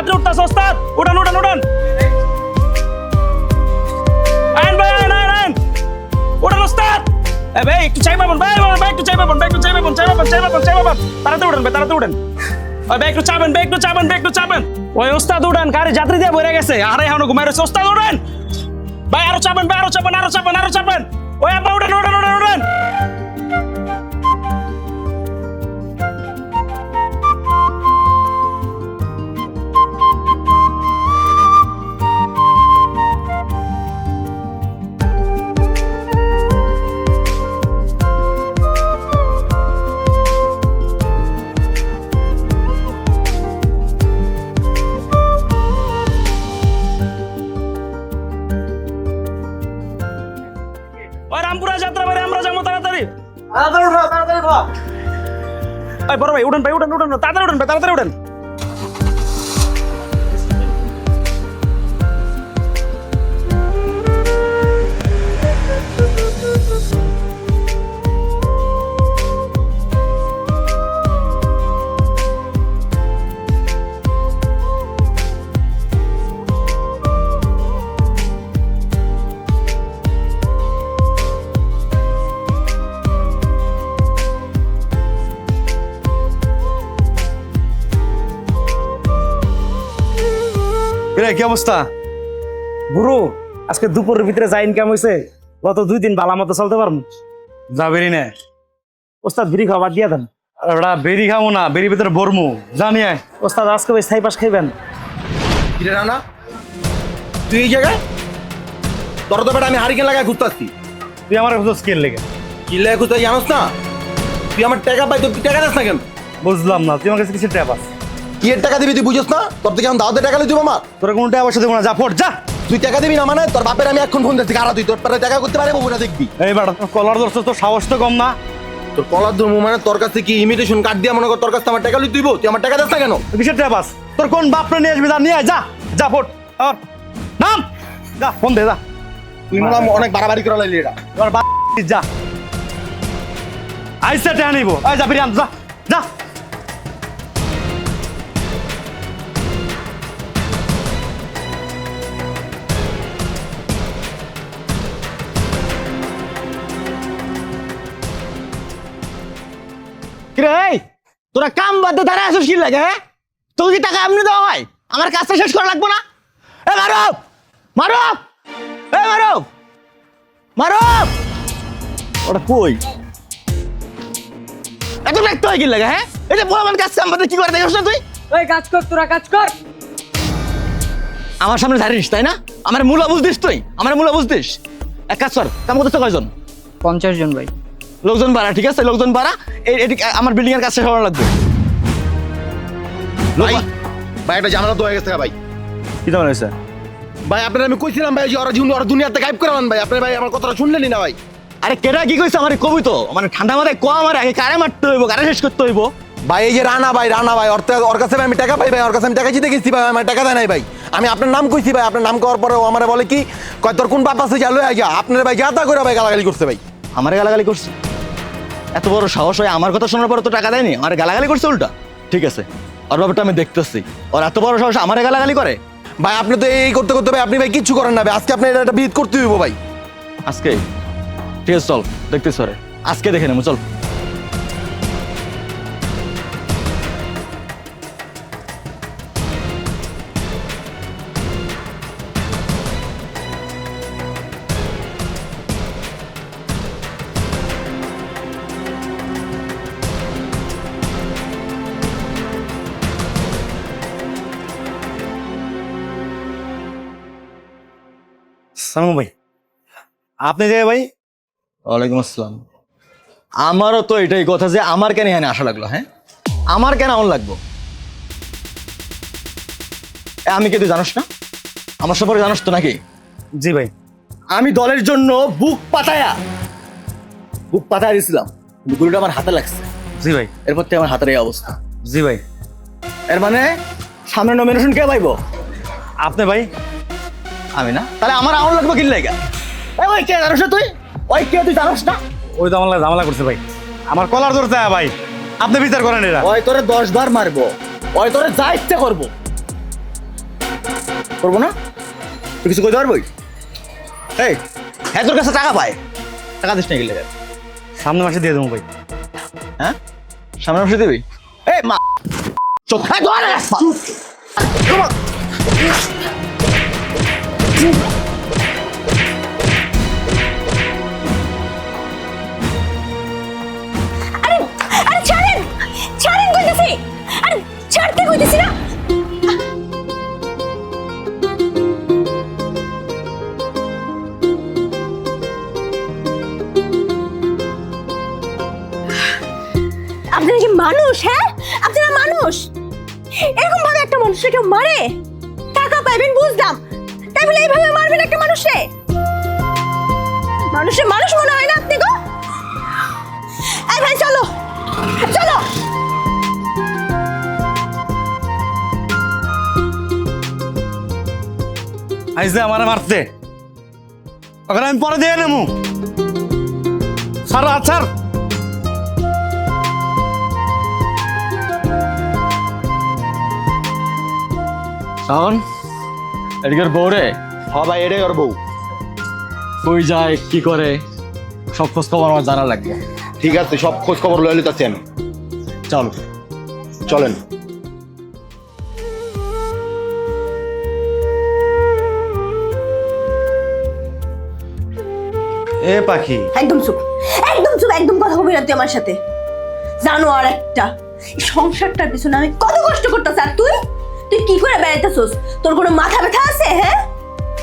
যাত্রী উঠতেছে ওস্তাদ, উঠান উঠান উঠান। আইন ভাই আইন আইন আইন, উঠান ওস্তাদ। এ ভাই একটু চাই পাবেন, ভাই ভাই একটু চাই পাবেন, ভাই একটু চাই পাবেন, চাই পাবেন, চাই পাবেন, চাই পাবেন। তাড়াতাড়ি উঠান ভাই, তাড়াতাড়ি উঠান। ওই ভাই একটু চাবেন, ভাই একটু চাবেন, ভাই একটু চাবেন। ওই ওস্তাদ উঠান, গাড়ি যাত্রী দিয়ে ভরে গেছে, আরে এখনো ঘুমাই রয়েছে। ওস্তাদ উঠান ভাই, আরো চাবেন ভাই, আরো চাবেন, আরো চাবেন, আরো চাবেন। ওই আপা উঠান উঠান উঠান উঠান। ওই রামপুরা যাত্রা বাড়ি আমরা যাবো তাড়াতাড়ি। ওই বড় ভাই উঠান ভাই, উঠান উঠান, তাড়াতাড়ি উঠান ভাই, তাড়াতাড়ি উঠান। কি অবস্থা? গুরু আজকে দুপুরের ভিতরে যা ইনকাম হয়েছে, গত 2 দিন ভালো মতো চলতে পারবো। যা বেরি নে। ওস্তাদ বিড়ি খাওয়া বাদ দিয়ে দেন। ওরা বেরি খাবো না, বেরি ভিতরে বরমু জানি। ওস্তাদ আজকে ভাই ছাই পাশ খাইবেন। কিরে রানা, তুই এই জায়গায়? তোর তো বেটা আমি হারিকেন লাগায় ঘুরতে আসছি। তুই আমার কাছে স্কেল লেগে কি লাগে ঘুরতে জানোস না? তুই আমার টাকা পাই, তুই টাকা দিস না কেন? বুঝলাম না, তুই আমার কাছে কিছু ট্যাপ আছে? কি এর টাকা দিবি তুই বুঝছ না? তোর থেকে আমি দাওয়াতে টাকা দিব আমার। তোরা কোনো ট্যাপ আছে দেবো না, যা ফোট যা। তুই টাকা দিবি না মানে তোর বাপের আমি এখন ফোন দিচ্ছি, কারা তুই তোর পরে টাকা করতে পারে বউরা দেখবি। এই বেটা তোর কলার ধরছ, তোর সাহস তো কম না। তোর কলার ধর্ম মানে তোর কাছে কি ইমিটেশন কার্ড দিয়ে মনে কর তোর কাছে আমার টাকা লুই দিব? তুই আমার টাকা দিস না কেন? কিসের ট্যাপ আছে? তোর কোন বাপরে নিয়ে আসবি, যা নিয়ে আয়, যা যা ফোট। নাম যা, ফোন দে যা। তুই মনে হয় অনেক বাড়াবাড়ি করে লাইলি এটা। তোর বাপ যা আইসা ট্যাপ নিব। এই যা বিরিয়ান যা যা। কিরে এই তোরা কাম বাদ দিয়ে দাঁড়ায় আসিস কি লাগে? হ্যাঁ, তোকে কি টাকা এমনি দেওয়া হয়? আমার কাজটা শেষ করা লাগবে না? এ মারব মারব, এ মারব মারব। ওটা কই এত দেখতে হয় কি লাগে? হ্যাঁ, এই যে বলবেন কাজ কাম বাদ দিয়ে কি করে দেখিস না তুই? ওই কাজ কর, তোরা কাজ কর। আমার সামনে দাঁড়িস তাই না? আমার মূলা বুঝতিস তুই? আমার মূলা বুঝতিস? এক কাজ কর, কাম করতেছ কয়জন? 50 জন ভাই। লোকজন বাড়া, ঠিক আছে লোকজন বাড়া। এদিকে আমার বিল্ডিং এর কাজ শেষ হওয়ার লাগবে। ভাই ভাই একটা ঝামেলা তো হয়ে গেছে ভাই। কি তেমন হয়েছে? ভাই আপনার আমি কইছিলাম ভাই যে ওরা জীবন ওরা দুনিয়াতে গায়েব করাবেন ভাই। আপনি ভাই আমার কথাটা শুনলেনই না ভাই। আরে কেডা কি কইছে আমার কবি তো? মানে ঠান্ডা মাথায় ক আমার আগে কারে মারতে হইব, কারে শেষ করতে হইব। ভাই এই যে রানা ভাই ওর কাছে ভাই আমি টাকা পাই ভাই, ওর কাছে আমি টাকা জিতে গেছি ভাই, আমার টাকা দেয় নাই ভাই। আমি আপনার নাম কইছি ভাই, আপনার নাম করার পরে ও আমার বলে কি কয় তোর কোন বাপ আছে যা লয়ে আইয়া। আপনার ভাই যাতা করে ভাই গালাগালি করছে ভাই। আমারে গালাগালি করছে? এত বড় সাহস হয় আমার কথা শোনার পরে তো টাকা দেয়নি, আমার গালাগালি করছে উল্টা? ঠিক আছে, ওর ব্যাপারটা আমি দেখতেছি। ওর এত বড় সাহস আমারে গালাগালি করে? ভাই আপনি তো এই করতে করতে ভাই আপনি ভাই কিচ্ছু করেন না ভাই। আজকে আপনি এটা একটা বিদ করতে হইব ভাই। আজকে? ঠিক আছে চল দেখতেছি ওরে, আজকে দেখে নেবো চল। সালাম ভাই, আপনি যে ভাই? ওয়ালাইকুম আসসালাম। আমারও তো এটাই কথা যে আমার কেন এখানে আসা লাগলো? হ্যাঁ, আমার কেন এমন লাগবো? আমি কে তুই জানোস না? আমার সম্পর্কে জানোস তো নাকি? জি ভাই। আমি দলের জন্য বুক পাতায়া দিয়েছিলাম, কিন্তু গুলিটা আমার হাতে লাগছে। জি ভাই। এরপর থেকে আমার হাতের এই অবস্থা। জি ভাই। এর মানে সামনে নমিনেশন কে পাইবো? আপনি ভাই? আমি না? তাহলে আমার এমন লাগবে কি লাগে? ওই কে জানোস না তুই? ওই কে তুই জানোস না? ওই তো আমার ঝামেলা করছে ভাই, আমার কলার ধরতে ভাই। আপনি বিচার করেন এরা। ওই তোরে 10 বার মারবো, ওই তোরে যা ইচ্ছা করবো। করবো না? তুই কিছু কইতে পারবি? এই হ্যাঁ তোর কাছে টাকা পায়, টাকা দিস না গেলে সামনের মাসে দিয়ে দেবো ভাই। হ্যাঁ সামনের মাসে দিবি? এই মা চোখ আরে আরে ছাড়েন ছাড়েন কইতেছি, আরে ছাড়তে কইতেছি না। আপনারা কি মানুষ? হ্যাঁ আপনারা মানুষ? এরকম ভাবে একটা মানুষকে কেউ মারে? টাকা পাইবেন বুঝলাম, তাই বলে এইভাবে মারবেন একটা মানুষে? মানুষের মানুষ মনে হয় না আপনি গো? এই ভাই চলো চলো। আইসে আমারে মারতে, ওখানে আমি পরে দিয়ে নেবো। সারা আছার শাওন এদিকের বউ রে? হ ভাই, এটাই ওর বউ। কই যায় কি করে সব খোঁজ খবর আমার জানা লাগবে। ঠিক আছে, সব খোঁজ খবর লয়ে লিতাছি আমি। চল চলেন। এ পাখি, একদম চুপ, একদম চুপ, একদম কথা বলবি না তুই আমার সাথে। জানো আর একটা, এই সংসারটার পিছনে আমি কত কষ্ট করতেছি, আর তুই তুই কি করে বেড়াইতেছস? তোর কোনো মাথা ব্যথা আছে? হ্যাঁ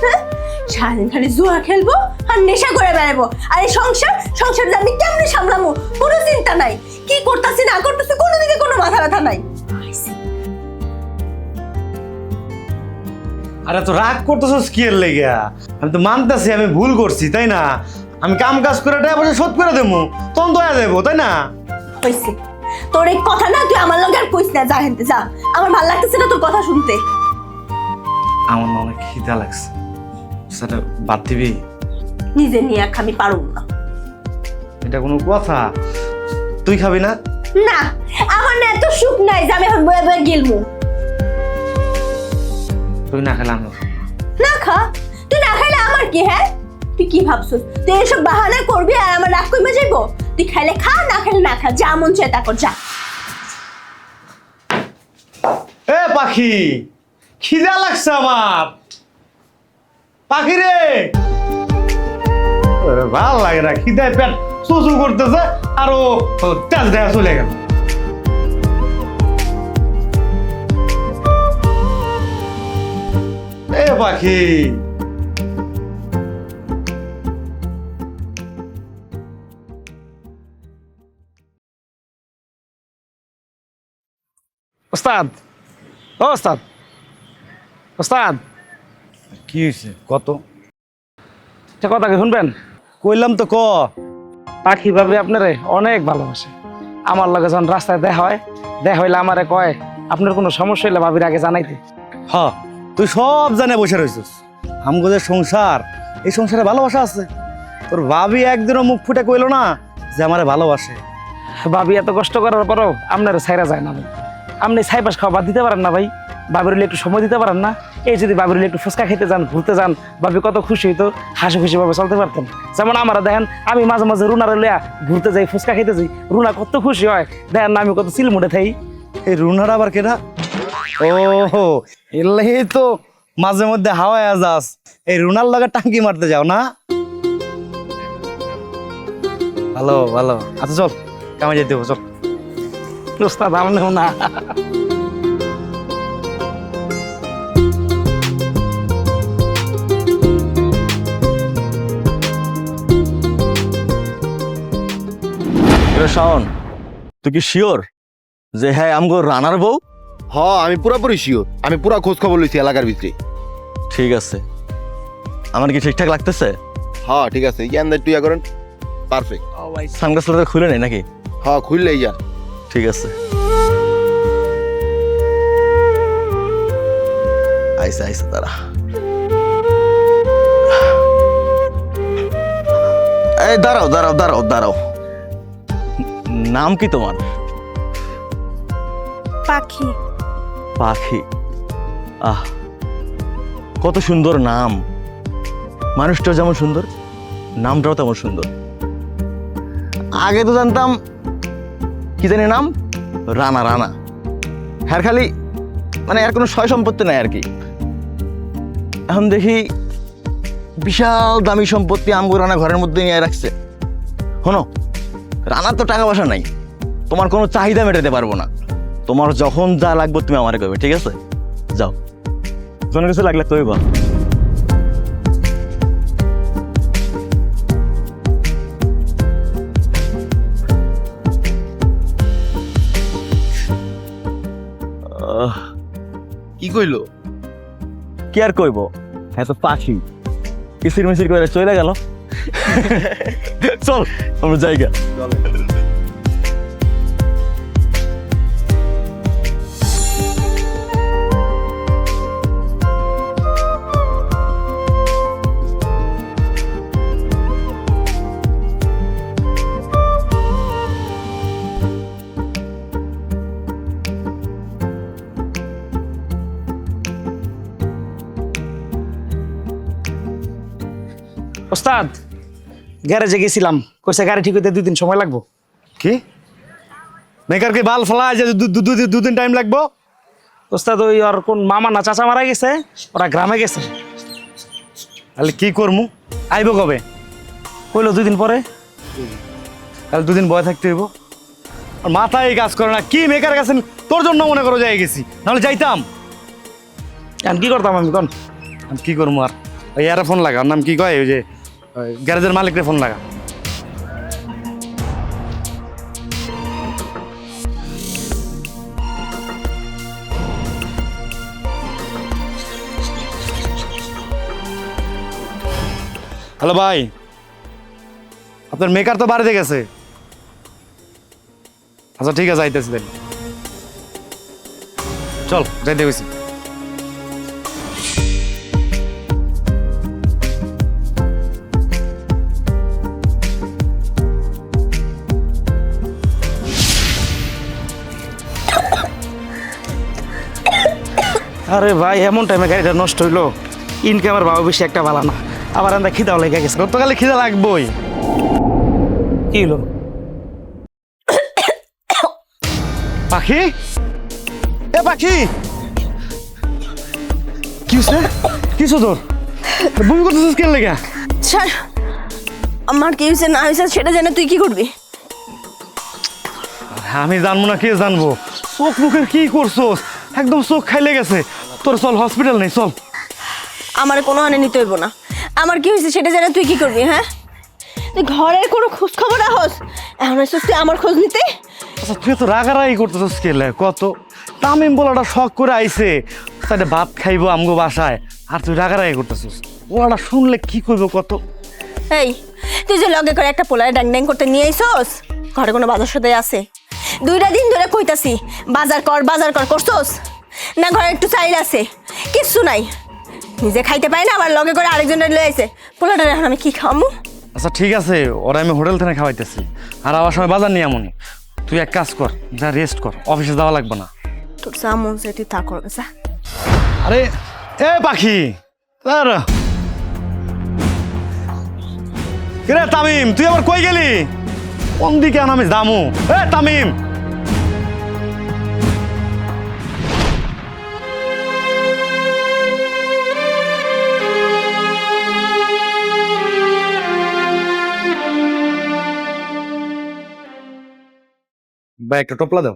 হ্যাঁ, সারাদিন খালি জুয়া খেলবো আর নেশা করে বেড়াবো, আর এই সংসার যে আমি কেমনে সামলামো কোনো চিন্তা নাই। কি করতেছি না করতেছি কোনো দিকে কোনো মাথা ব্যথা নাই। আরে তো রাগ করতেছস কি এর লেগে? আমি তো মানতেছি আমি ভুল করছি, তাই না? আমি কাম কাজ করে টাকা পয়সা শোধ করে দেবো, তখন দয়া দেবো, তাই না? হইছে তোর এই কথা না, তুই আমার লগে আর কইস না, যা হেনতে যা। আমার ভালো লাগতেছে না তোর কথা শুনতে। আমার না অনেক খিদা লাগছে, সেটা বাদ দিবি? নিজে নিয়ে আমি পারুম না। এটা কোনো কথা? তুই খাবি না? না, আমার না এত সুখ নাই যে আমি এখন বয়ে বয়ে গিলমু। তুই না খেলে আমি না খা, তুই না খাইলে আমার কি? হ্যাঁ তুই কি ভাবছিস তুই এসব বাহানা করবি আর আমার রাগ কইমা যাইবো? তুই খাইলে খা, না খাইলে না খা, যা মন চায় তা কর, যা। এ পাখি, খিদা লাগছে আমার। পাখি রে, ভাল লাগে না, খিদায় পেট চুচু করতেছে আর ও তেজ দেখা চলে গেল। এ পাখি, ওস্তাদ, ও ওস্তাদ, ওস্তাদ কি হয়েছে কত? একটা কথা কি শুনবেন? কইলাম তো ক। পাখি ভাবে আপনারে অনেক ভালোবাসে। আমার লগে যখন রাস্তায় দেখা হইলে আমারে কয় আপনার কোনো সমস্যা হইলে ভাবির আগে জানাইতে। হ, তুই সব জানে বসে রয়েছিস। আমগো যে সংসার, এই সংসারে ভালোবাসা আছে? তোর ভাবি একদিনও মুখ ফুটে কইলো না যে আমারে ভালোবাসে? ভাবি এত কষ্ট করার পরও আপনার ছাইরা যায় না ভাই। আপনি ছাইপাস খাওয়া বাদ দিতে পারেন না ভাই? বাবির একটু সময় দিতে পারেন না? এই যদি বাবির একটু ফুচকা খেতে যান, ঘুরতে যান, ভাবি কত খুশি হইতো, হাসি খুশি ভাবে চলতে পারতেন। যেমন আমার দেখেন, আমি মাঝে মাঝে রুনারে লইয়া ঘুরতে যাই, ফুচকা খেতে যাই, রুনা কত খুশি হয় দেখেন না, আমি কত চিলমুড়ে থাই। এই রুনার আবার কেনা? ও এলাই তো মাঝে মধ্যে হাওয়ায় যাস, এই রুনার লগে টাঙ্কি মারতে যাও না? ভালো ভালো, আচ্ছা চল কামে যেতে হবে, চল। ওস্তাদ আমনেও না। শাওন তুই কি শিওর যে হ্যাঁ আমগো রানার বউ? হ, আমি পুরাপুরি শিওর। আমি পুরা খোঁজ খবর লইছি এলাকার ভিতরে। ঠিক আছে, আমার কি ঠিকঠাক লাগতেছে? হ্যাঁ ঠিক আছে, ইয়ান তুই করেন পারফেক্ট। সানগ্লাসগুলো খুলে নেই নাকি? হ্যাঁ খুললেই যা। ঠিক আছে, আইসা আইসা তারা। এই দাঁড়াও দাঁড়াও দাঁড়াও দাঁড়াও, নাম কি তোমার? পাখি। পাখি? আহ, কত সুন্দর নাম, মানুষটাও যেমন সুন্দর, নামটাও তেমন সুন্দর। আগে তো জানতাম কি জানি নাম, রানা। রানা হ্যার খালি মানে আর কোনো সয় সম্পত্তি নাই আর কি। এখন দেখি বিশাল দামি সম্পত্তি আমগো রানা ঘরের মধ্যে নিয়ে রাখছে। শোনো, রানার তো টাকা পয়সা নাই, তোমার কোনো চাহিদা মেটাতে পারবো না। তোমার যখন যা লাগবে তুমি আমারে কইবে, ঠিক আছে? যাও, কোনো কিছু লাগলে তুই বল। কি কইলো? কি আর কইব, হ্যাঁ তো পাখি কিসির মিসির করে চলে গেল। চল আমরা জায়গা। ওস্তাদ গ্যারেজে গেছিলাম, কইছে গাড়ি ঠিক হইতে 2 দিন সময় লাগবো। কি মেকারকে বাল ফেলা যে দুদিন টাইম লাগবো? ওস্তাদ ওই আর কোন মামা না চাচা মারা গেছে, ওরা গ্রামে গেছে। তাহলে কি করমু? আইব কবে? কইলো 2 দিন পরে। তাহলে 2 দিন বয়ে থাকতে হইব। আর মাথায় কাজ করে না, কি মেকার কাছে তোর জন্য মনে করো যাই গেছি, নাহলে যাইতাম। এখন কি করতাম আমি কোন? আমি কি করবো আর? ওই ইয়ারে ফোন লাগা, ওর নাম কি কয়, ওই যে গ্যারেজের মালিকরে ফোন লাগা। হ্যালো ভাই, আপনার মেকার তো বাড়িতে গেছে। আচ্ছা ঠিক আছে, আইতেছি তাহলে। চল যাইতে গেছি। আরে ভাই এমন টাইমে গাড়িটা নষ্ট হইলো, ইনকামের ভাব বেশি একটা ভালো না, আবার আমরা খিদাও লেগে গেছে। গতকালে খিদা লাগবই। কি হলো? পাখি, এ পাখি, কি হচ্ছে? কিছু তোর বমি করতেছিস কেন লেগে? স্যার, আমার কি হয়েছে না হয়েছে সেটা জেনে তুই কি করবি? আমি জানবো না, কে জানবো? চোখ মুখের কি করছোস? একদম চোখ খাইলে গেছে তোর। চল হসপিটাল নেই, চল। আমার কোনো হানে নিতে হইব না। আমার কি হয়েছে সেটা জেনে তুই কি করবি? হ্যাঁ, তুই ঘরের কোনো খোঁজ খবর রাখস, এখন এসেছিস তুই আমার খোঁজ নিতে? আচ্ছা তুই তো রাগারাগি করতেছিস কেলে? কত তামিম বলাটা শখ করে আইছে, তাহলে ভাত খাইবো আমগো বাসায়, আর তুই রাগারাগি করতেছিস। ওরা শুনলে কি করবো কত? এই, তুই যে লগে করে একটা পোলায় ড্যাং ড্যাং করতে নিয়ে আইসস, ঘরে কোনো বাজার সদাই আছে? 2টা দিন ধরে কইতাছি বাজার কর করছস না? ঘরে একটু চাইল আছে, কিচ্ছু নাই। নিজে খাইতে পাই না, আবার লগে করে আরেকজনের লয়ে আইছে। পোলাটার এখন আমি কি খামু? আচ্ছা ঠিক আছে, ওরা আমি হোটেল থেকে খাওয়াইতেছি, আর আবার সময় বাজার নিয়ে আমনি। তুই এক কাজ কর, যা রেস্ট কর, অফিসে যাওয়া লাগবে না। তোর যা মন চাই তুই তা করবে যা। আরে এ পাখি, কিরে তামিম, তুই আবার কই গেলি? কোন দিকে আমি যামু? এ তামিম, ভাই একটা টোপলা দাও।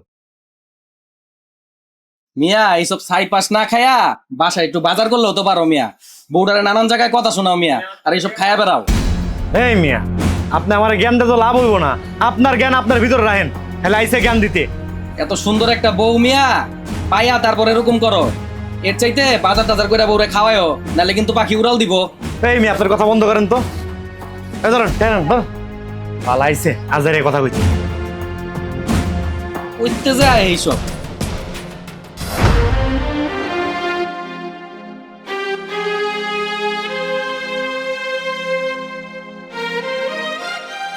মিয়া এইসব সাই পাস না খায়া বাসায় একটু বাজার করলেও তো পারো মিয়া। বউডারে নানান জায়গায় কথা শোনাও মিয়া, আর এইসব খায়া বেড়াও। এই মিয়া, আপনি আমার জ্ঞান দিতে তো লাভ হইব না। আপনার জ্ঞান আপনার ভিতরে রাখেন, তাহলে আইসে জ্ঞান দিতে। এত সুন্দর একটা বউ মিয়া পাইয়া তারপর এরকম করো। এর চাইতে বাজার টাজার করে বউরে খাওয়ায়ও, নাহলে কিন্তু পাখি উড়াল দিব। এই মিয়া, আপনার কথা বন্ধ করেন তো। এই ধরেন, ভালো আইসে আজারে কথা কইতে। উঠতে যায় এইসব।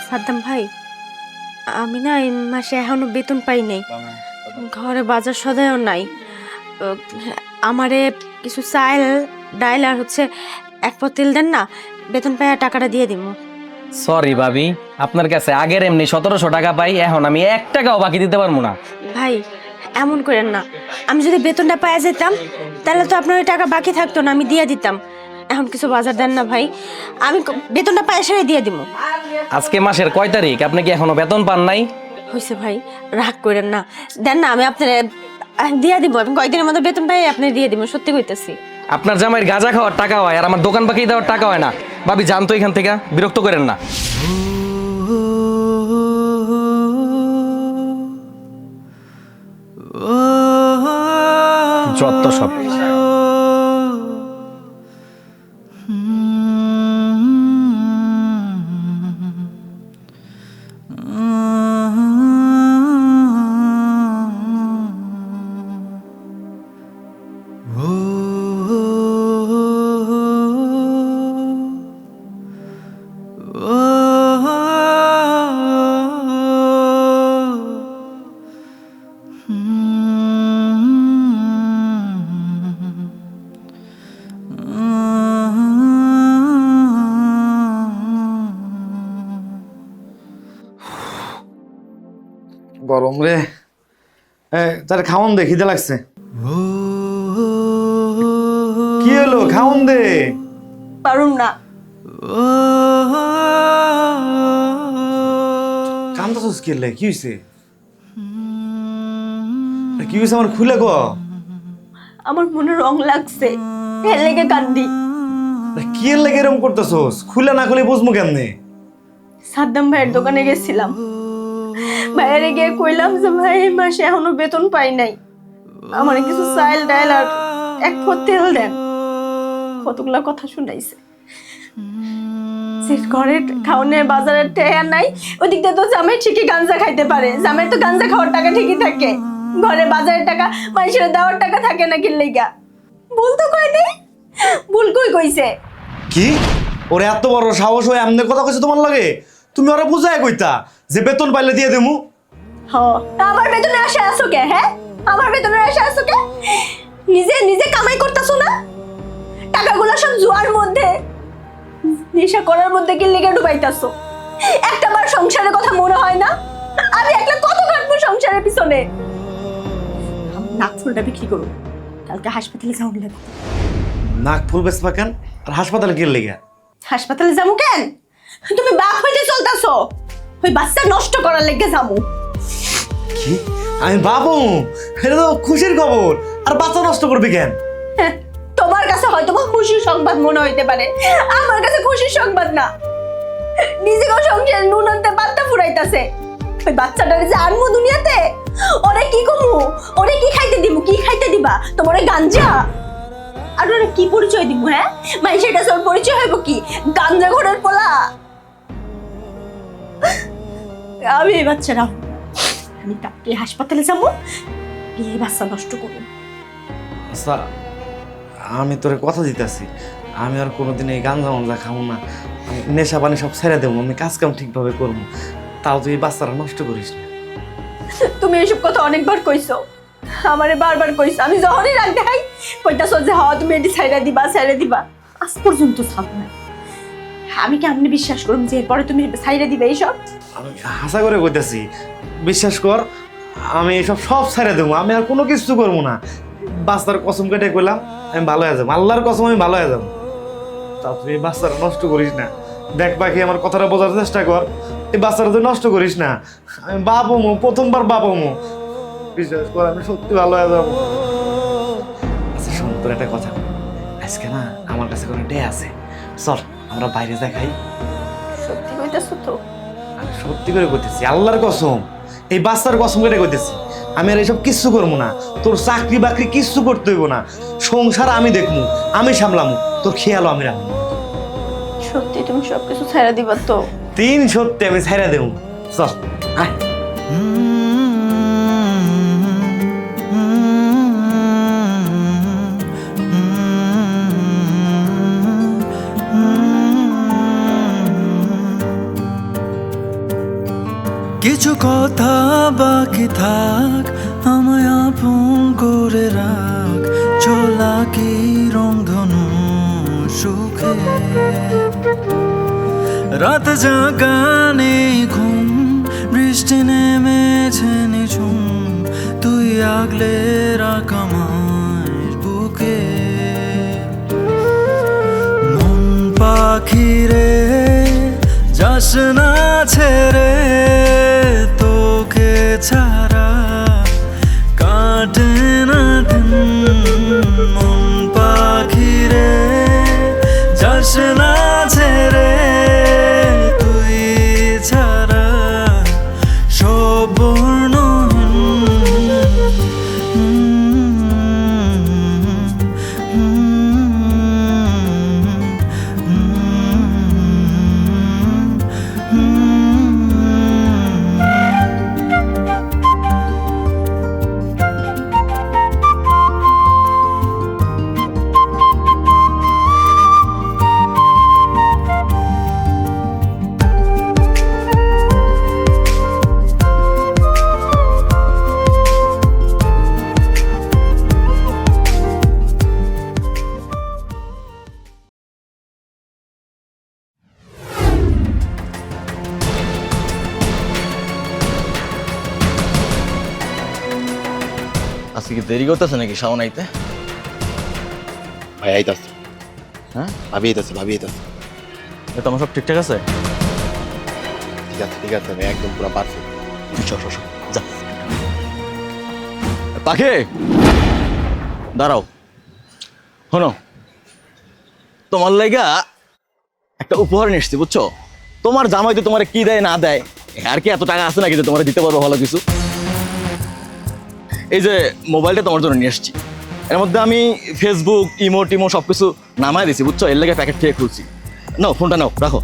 সাদ্দাম ভাই, আমি না এই মাসে এখনো বেতন পাই নাই, ঘরে বাজার সদাইও নাই। আমারে কিছু চাইল ডাইল আর হচ্ছে 1 পদ তেল দেন না, বেতন পাইয়া টাকাটা দিয়ে দিব। সরি ভাবি, আপনার কাছে আগের এমনি 1700 টাকা পাই, এখন আমি 1 টাকাও বাকি দিতে পারবো না। ভাই এমন করেন না, আমি যদি বেতনটা পাইয়া যেতাম তাহলে তো আপনার ওই টাকা বাকি থাকতো না, আমি দিয়ে দিতাম। এখন কিছু বাজার দেন না ভাই, আমি বেতনটা পাইয়া সেরে দিয়ে দিব। আজকে মাসের কয় তারিখ? আপনি কি এখনো বেতন পান নাই? হয়েছে ভাই, রাগ করেন না, দেন না, আমি আপনার দিয়ে দিব। আমি কয়েকদিনের মধ্যে বেতন পাই আপনি দিয়ে দিব, সত্যি কইতেছি। আপনার জামাইয়ের গাঁজা খাওয়ার টাকা হয় আর আমার দোকান বাকি দেওয়ার টাকা হয় না। ভাবি জানতো এখান থেকে, বিরক্ত করেন না। যত সব গরম রে, তার খাওন দে, খিদে লাগছে। কি হলো, খাওন দে। পারুম না। কান্দছস কি লে, কি হইছে? কি হইছে আমার খুলে ক। আমার মনে রং লাগছে, এর লেগে কান্দি। কি এর লাগে এরকম করতেছস? খুলে না খুলে বুঝমু কেমনে? সাদ্দাম ভাইয়ের দোকানে গেছিলাম, ভাইয়ারে গিয়ে কইলাম যে ভাই এই মাসে এখনো বেতন পাই নাই, আমার কিছু চাইল ডাইল আর 1 পদ তেল দেন। কতগুলা কথা শুনাইছে, যে ঘরে খাওয়ানে বাজারের টেয়া নাই, ওদিক দিয়ে তো জামাই ঠিকই গাঞ্জা খাইতে পারে, জামাই তো গাঞ্জা খাওয়ার টাকা ঠিকই থাকে, ঘরে বাজারের টাকা মানুষের দেওয়ার টাকা থাকে না কিনলে গা। ভুল তো কয় নাই, ভুল কই কইছে। কি ওরে এত বড় সাহস হয়ে এমনি কথা কইছে তোমার লাগে? তুমি ওরা বুঝায় কইতা যে বেতন পাইলে দিয়ে দেমু। আমার বেতনে আসে আসো কে? হ্যাঁ, আমার বেতনে আসে আসো কে? নিজে নিজে কামাই করতেছো না, টাকাগুলো সব জুয়ার মধ্যে, নেশা করার মধ্যে কি লেগে ডুবাইতাছো? একটা বার সংসারের কথা মনে হয় না? আমি একলা কত কাটবো সংসারের পিছনে? নাক ফুলটা বিক্রি করো, কালকে হাসপাতালে যাওয়ার লাগে। নাক ফুল বেচবা কেন আর হাসপাতালে গেলে লেগে? হাসপাতালে যাবো কেন? তুমি বাপ হইতে চলতাছো, ওই বাচ্চা নষ্ট করার লেগে যাবো। কি আমি বাবু? এটা তো খুশির খবর, আর বাচ্চা নষ্ট করবি কেন? তোমার কাছে হয়তো বা খুশির সংবাদ মনে হইতে পারে, আমার কাছে খুশির সংবাদ না। নিজেকে সংসার নুন আনতে পাত্তা ফুরাইতাছে, ওই বাচ্চাটারে যে আনমু দুনিয়াতে, ওরে কি কমু, ওরে কি খাইতে দিমু, কি খাইতে দিবা? তোমার ওই গাঞ্জা আর ওরে কি পরিচয় দিমু? হ্যাঁ, মানুষের কাছে ওর পরিচয় হইব কি? গাঞ্জা ঘরের পোলা। আমি এই বাচ্চারা, আমি কালকে হাসপাতালে যাবো, গিয়ে বাচ্চা নষ্ট করবো। আচ্ছা আমি তোরে কথা দিতেছি, আমি আর কোনোদিন এই গাঞ্জা মাঞ্জা খাবো না, আমি নেশা পানি সব ছেড়ে দেবো, আমি কাজ কাম ঠিকভাবে করবো, তাও তুই এই বাচ্চারা নষ্ট করিস না। তুমি এইসব কথা অনেকবার কইছো, আমারে বারবার কইছো, আমি যখনই রাগ দেখাই কইতাছো যে হ্যাঁ তুমি এটি ছাইড়া দিবা, ছাইড়া দিবা। আজ পর্যন্ত ছাড় না। আমি কি আপনি বিশ্বাস করুন যে এরপরে তুমি ছাইড়া দিবে এইসব? আমি হাসা করে কইতেছি, বিশ্বাস কর আমি এসব সব ছেড়ে দেবো, আমি আর কোনো কিছু করবো না। বাচ্চার কসম কেটে কইলাম আমি ভালো হয়ে যাবো, আল্লাহর কসম আমি ভালো হয়ে যাবো। তা তুই এই বাচ্চারা নষ্ট করিস না, দেখ পাখি আমার কথাটা বোঝার চেষ্টা কর, এই বাচ্চারা তুই নষ্ট করিস না। আমি বাপ হমো, প্রথমবার বাপ হমো, বিশ্বাস কর আমি সত্যি ভালো হয়ে যাবো। আচ্ছা শোন, তোর একটা কথা, আজকে না আমার কাছে কোনো ডে আছে, চল আমরা বাইরে যাই খাই। সত্যি কইতাছো তো? আমি সত্যি করে কইতেছি, আল্লাহর কসম, এই বাচ্চার কসম কেটে কইতেছি, আমি আর এইসব কিচ্ছু করবো না, তোর চাকরি বাকরি কিচ্ছু করতে হইব না, সংসার আমি দেখবো, আমি সামলামু, তোর খেয়ালও আমি রাখবো। সত্যি তুমি সবকিছু ছাইড়া দিবা তো? 3 সত্যি আমি ছাইড়া দেবো, চল আয়। কিছু কথা বাকি থাক, আমায় আপন করে রাখ, ছোলা কি রংধনু সুখে রাত জাগানে ঘুম বৃষ্টি নেমেছে নিঝুম তুই আগলে রাখ আমার বুকে মন পাখিরে যাস না ছেড়ে তোকে ছাড়া কাটে না দিন মন পাখিরে যাস না ছেড়ে তুই ছাড়া সব আজকে কি দেরি করতেছে নাকি শাওন আইতে? ভাই আইতাছে, হ্যাঁ ভাবি আইতাছে, ভাবি আইতাছে। এ তোমার সব ঠিকঠাক আছে? ঠিক আছে ভাই, একদম পুরো পারফেক্ট। যা পাখি দাঁড়াও, শোনো তোমার লাইগা একটা উপহার নিয়ে এসছি বুঝছো। তোমার জামাই তো তোমার কি দেয় না দেয়, আর কি এত টাকা আছে নাকি যে তোমার দিতে পারবো ভালো কিছু। এই যে মোবাইলটা তোমার জন্য নিয়ে এসছি, এর মধ্যে আমি ফেসবুক ইমো টিমো সবকিছু নামায় দিছি বুঝছো। এর লাগে প্যাকেট থেকে খুলছি। নাও ফোনটা নাও, রাখো।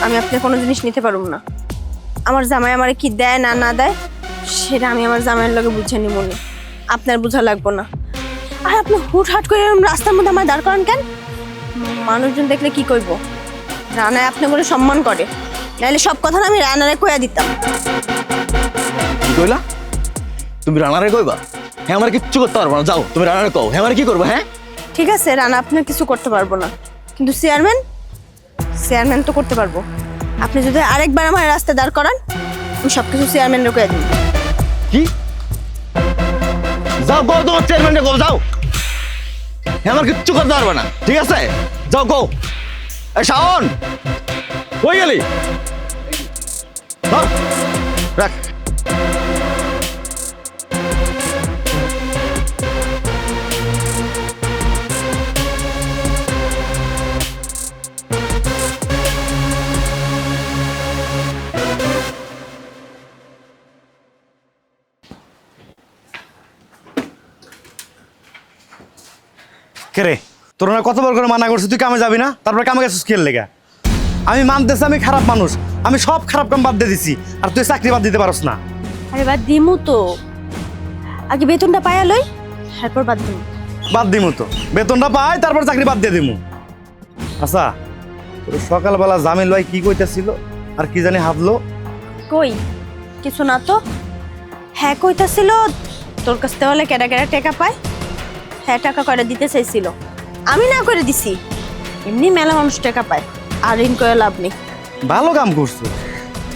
আমি আপনার কোনো জিনিস নিতে পারবো না। আমার জামাই আমার কি দেয় না না দেয় সেটা আমি আমার জামাইয়ের লগে বুঝে নি মনে, আপনার বোঝা লাগবো না। আর আপনি হুটহাট করে এরকম রাস্তার মধ্যে আমার দাঁড় করান কেন? মানুষজন দেখলে কি কইব? রানায় আপনি করে সম্মান করে, নাহলে সব কথা না আমি রানারে কইয়া দিতাম। কি কইলা? তুমি রানারে কইবা? হ্যাঁ আমার কিচ্ছু করতে পারবো না, যাও তুমি রানারে কও। হ্যাঁ আমার কি করবো? হ্যাঁ ঠিক আছে, রানা আপনার কিছু করতে পারবো না, কিন্তু চেয়ারম্যান তো করতে পারবো। আপনি যদি আরেকবার আমার রাস্তায় দাঁড় করান আমি সব কিছু চেয়ারম্যানের কইয়া দিই। কি? যাও কও তোমার চেয়ারম্যানকে কও, যাও। হ্যাঁ আমার কিচ্ছু করতে পারবে না, ঠিক আছে? যাও কও। এই শাওন কই গেলি? ধর, রাখ। কে রে, তোর না কতবার করে মানা করছিস তুই কামে যাবি না, তারপরে কামে গেছিস খেল লেগা। আমি মানতেছি আমি খারাপ মানুষ, আমি সব খারাপ কাম বাদ দিয়ে দিছি, আর তুই চাকরি বাদ দিতে পারস না। আরে বাদ দিমু তো, আগে বেতনটা পায়া লই, তারপর বাদ দিমু। বাদ দিমু তো, বেতনটা পাই তারপর চাকরি বাদ দিয়ে দিমু। আচ্ছা তোর সকালবেলা জামিল ভাই কি কইতেছিল আর কি জানি হাবলো? কই কিছু না তো। হ্যাঁ কইতাছিল তোর কাছ থেকে হলে কেডা কেডা টাকা পায়, হ্যাঁ টাকা করে দিতে চাইছিল, আমি না করে দিছি। এমনি মেলা মানুষ টাকা পায়, আর ঋণ করে লাভ নেই। ভালো কাম করছো,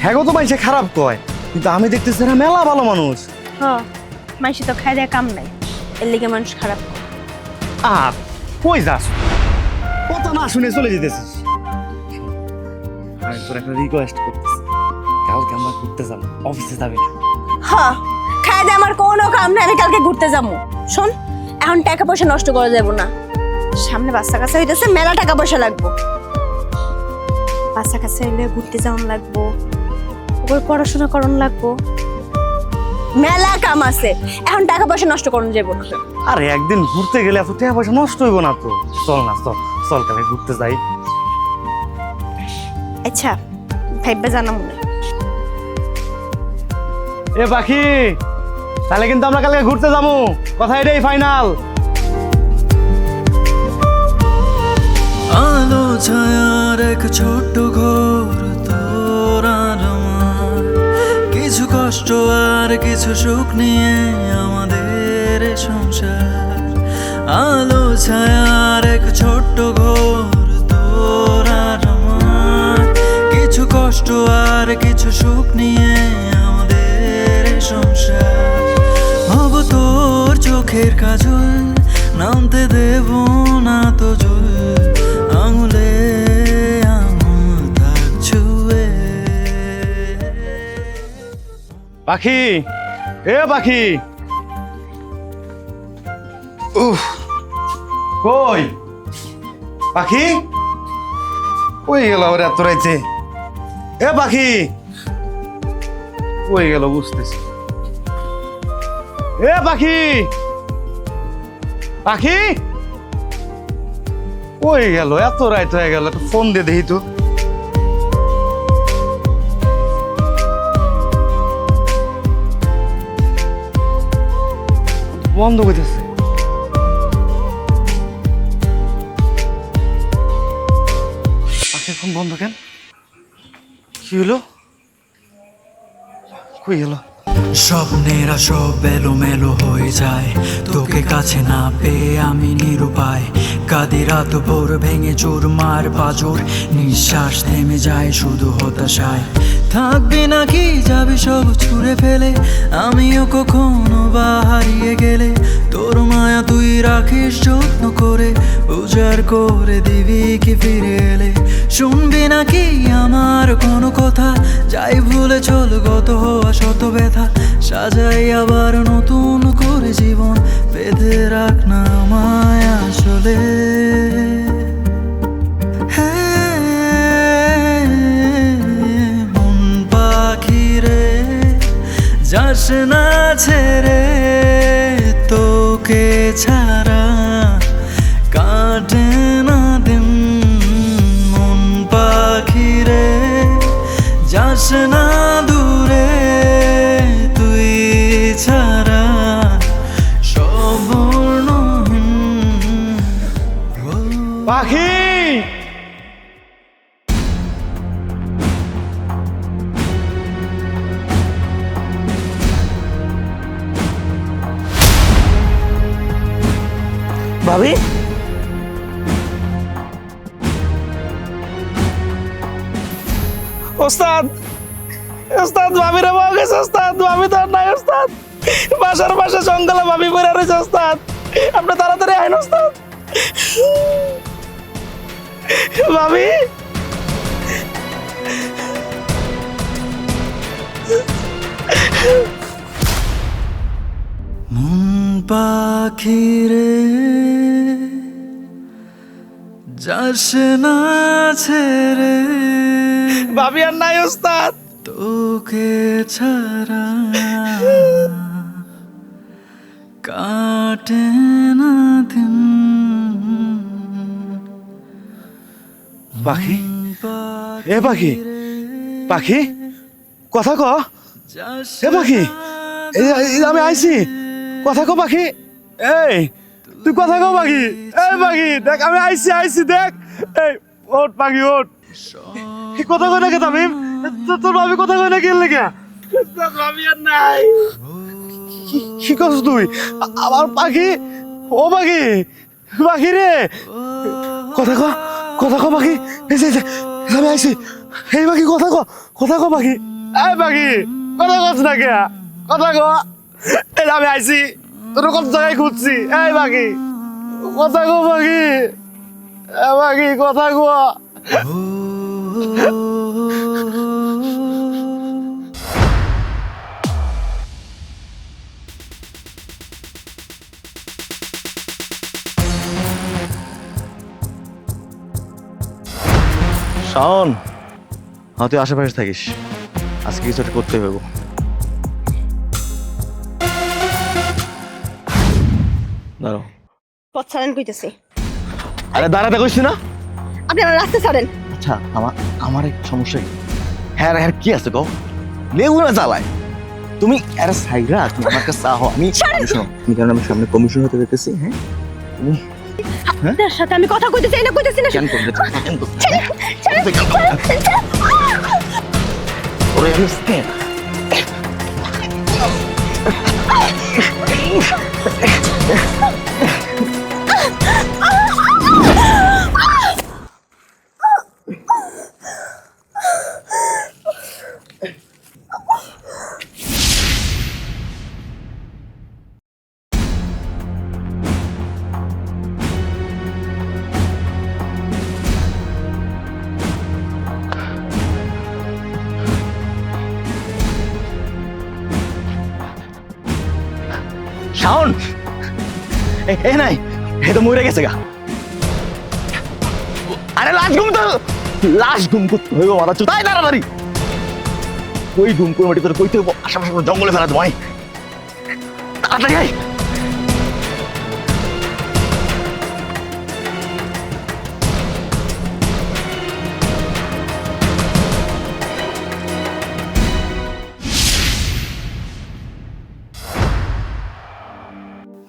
হ্যাঁ তো মানুষে খারাপ কয়, কিন্তু আমি দেখতেছি না মেলা ভালো মানুষ। হ্যাঁ মানুষ তো খাই দেয় কাম নাই, এর লিগে মানুষ খারাপ। আর কই যাস, কথা না শুনে চলে যেতেছিস। আমি তোর একটা রিকোয়েস্ট করতেছি, কালকে আমরা ঘুরতে যাবো, অফিসে যাবি না? হ্যাঁ খাই দেয় আমার কোনো কাম নাই, আমি কালকে ঘুরতে যাবো। শোন এখন টাকা পয়সা নষ্ট করা যাবো না, সামনে বাচ্চা কাছে হইতেছে, মেলা টাকা পয়সা লাগবো। বাচ্চা কাছে হইলে ঘুরতে যাওয়ান লাগবো, ওর পড়াশোনা করন লাগবো, মেলা কাম আছে। এখন টাকা পয়সা নষ্ট করুন যাবো না। আরে একদিন ঘুরতে গেলে এত টাকা পয়সা নষ্ট হইব না তো। চল না, চল চল কালকে ঘুরতে যাই। আচ্ছা ভাইবা জানা মনে। এ পাখি, তাহলে কিন্তু আমরা কালকে ঘুরতে যাবো, কথা এটাই ফাইনাল। আলো ছায়ার এক ছোট্ট ঘর তোর আর আমার, কিছু কষ্ট আর কিছু সুখ নিয়ে আমাদের সংসার। আলো ছায়ার এক ছোট্ট ঘর তোর আর আমার, কিছু কষ্ট আর কিছু সুখ নিয়ে আমাদের এই সংসার। হব তোর চোখের কাজল, নামতে দেব না তো জল, আঙুলে আঙুল থাক ছুঁয়ে। পাখি, এ পাখি, উফ, কই পাখি, কই গেল ওর এত রাইছে? এ পাখি, কই গেল বুঝতেছি। এ পাখি, পাখি, কই গেল? এত রাইত হয়ে গেল, একটু ফোন দিয়ে দেখি তো। বন্ধ করতেছে। পাখির ফোন বন্ধ কেন? কি হলো? কই গেল? স্বপ্নেরা সব এলোমেলো হয়ে যায়, তোকে কাছে না পেয়ে আমি নিরুপায়। কাঁদি রাত ভোর ভেঙে চুরমার পাঁজর, নিঃশ্বাস থেমে যায় শুধু হতাশায়। থাকবি নাকি যাবি সব ছুঁড়ে ফেলে, আমিও কখনো বা হারিয়ে গেলে তোর মায়া তুই রাখিস যত্ন করে, উজাড় করে দিবি কি ফিরে এলে? শুনবি নাকি আমার কোনো কথা, যাই ভুলে চল গত হওয়া শত ব্যথা, সাজাই আবার নতুন করে জীবন, বেঁধে রাখ না আমায় আসলে। মন পাখি রে, যাস না ছেড়ে, তোকে ছাড়া কাটে না দিন। মন পাখি রে, যাস না দূরে, তুই ছাড়া সব বর্ণহীন। পাখি, ভাবি, ওস্তাদ, ওস্তাদ ভাবি রে পাওয়া গেছে ওস্তাদ, ভাবি তো আর নাই ওস্তাদ, বাসার পাশে জঙ্গলে ভাবি পড়ে রয়েছে ওস্তাদ, আপনি তাড়াতাড়ি আইন ওস্তাদ। ভাবি, মন পাখি রে, যাস না ছেড়ে, ভাবি আর নাই ওস্তাদ, তোকে ছাড়া কাটে না দিন। পাখি, এ পাখি, পাখি, কথা ক। এ পাখি, এই আমি আইছি, কথা ক পাখি। এই তুই কথা ক পাখি। এই পাখি দেখ, আমি আইছি আইছি দেখ। এই ওঠ পাখি ওঠ। কি কথা কই না কে তামিম? তোর ভাবি কথা কই না কে লেগে? ভাবি আর নাই। কি করছিস তুই? আমার পাখি, ও পাখি, পাখি রে, কথা ক, কথা ক পাখি। এই যে আমি আইছি। এই পাখি কথা ক, কথা ক পাখি। এই পাখি কথা কস না কে? কথা ক। এই আমি আইছি, তোর কত জায়গায় খুঁজছি। এই পাখি কথা ক পাখি। এ পাখি কথা ক। শাওন, হ্যাঁ তুই আশেপাশে থাকিস, আজকে কিছু একটা করতে হবে। দাঁড়াও। পথ ছাড়েন কইতেছি। আরে দাঁড়াতে কইছি না? আপনি আমার রাস্তা ছাড়েন। আচ্ছা আমার এক সমস্যা কি? হ্যাঁ হ্যাঁ কি আছে গো? লেবু না জ্বালায় তুমি আরে সাইরা, তুমি আমার কাছে আহো। আমি শোনো, আমি কারণ আমি সামনে কমিশন হতে যেতেছি। হ্যাঁ তুমি আপনার সাথে আমি কথা কইতে চাই না, কইতেছি না। কেন করতে চাও? কেন করতে চাও? ছাড়েন। ওরে স্টেপ শাওন এ নাই এ তো মরে গেছে গা আরে লাশ গুম করতে হইব মাথা চুতাই তাড়াতাড়ি ওই গুম করে মাটি তোর কইতে হইব আশেপাশে কোনো জঙ্গলে ফেলা তোমায় তাড়াতাড়ি আয়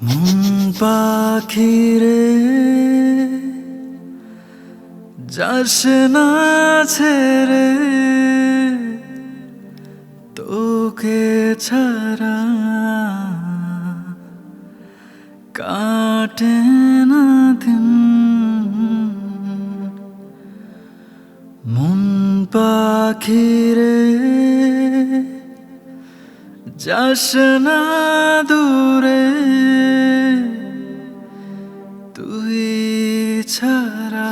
মন পাখিরে যাস না ছেড়ে তোকে ছাড়া কাটে না দিন মন পাখিরে যাস না দূরে তুই ছাড়া